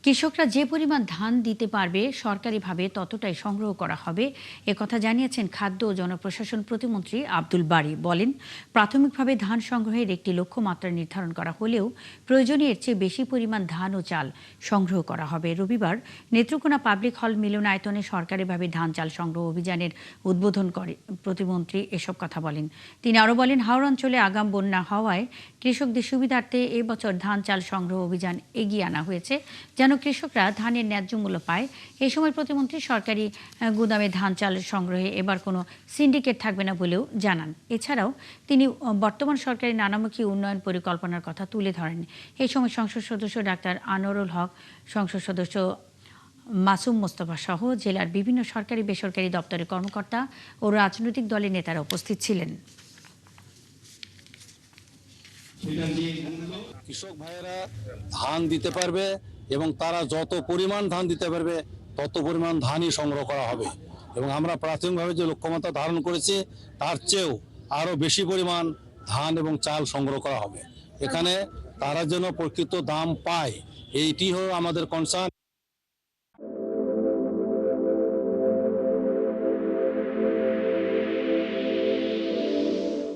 কৃষকরা যে পরিমাণ ধান দিতে পারবে সরকারিভাবে ততটাই সংগ্রহ করা হবে একথা জানিয়েছেন খাদ্য ও জনপ্রশাসন প্রতিমন্ত্রী আব্দুল বারী। বলেন, প্রাথমিকভাবে ধান সংগ্রহের একটি লক্ষ্যমাত্রা নির্ধারণ করা হলেও প্রয়োজনে এর চেয়ে বেশি পরিমাণ ধান ও চাল সংগ্রহ করা হবে। রবিবার নেত্রকোনা পাবলিক হল মিলনায়তনে সরকারিভাবে ধান চাল সংগ্রহ অভিযানের উদ্বোধন করে প্রতিমন্ত্রী এসব কথা বলেন। তিনি আরও বলেন, হাওড় অঞ্চলে আগাম বন্যা হওয়ায় কৃষকদের সুবিধার্থে এবছর ধান চাল সংগ্রহ অভিযান এগিয়ে আনা হয়েছে যেন কৃষকরা ধানের ন্যায্য মূল্য পায়। এই সময় প্রতিমন্ত্রী সরকারি গুদামে ধান চাল সংগ্রহে এবার কোনো সিন্ডিকেট থাকবে না বলেও জানান। এছাড়াও তিনি বর্তমান সরকারি নানামুখী উন্নয়ন পরিকল্পনার কথা তুলে ধরেন। এই সময় সংসদ সদস্য ডাক্তার আনোয়ারুল হক, সংসদ সদস্য মাসুম মোস্তফা সহ জেলার বিভিন্ন সরকারি বেসরকারি দপ্তরের কর্মকর্তা ও রাজনৈতিক দলের নেতারা উপস্থিত ছিলেন। কৃষক ভাইয়েরা ধান দিতে পারবে এবং তারা যত পরিমাণ ধান দিতে পারবে তত পরিমাণ ধানই সংগ্রহ করা হবে এবং আমরা প্রাথমিকভাবে যে লক্ষ্যমাত্রা ধারণ করেছি তার চেয়েও আরো বেশি পরিমাণ ধান এবং চাল সংগ্রহ করা হবে। এখানে তারা যেন প্রকৃত দাম পায়, এইটি হলো আমাদের কনসার্ন।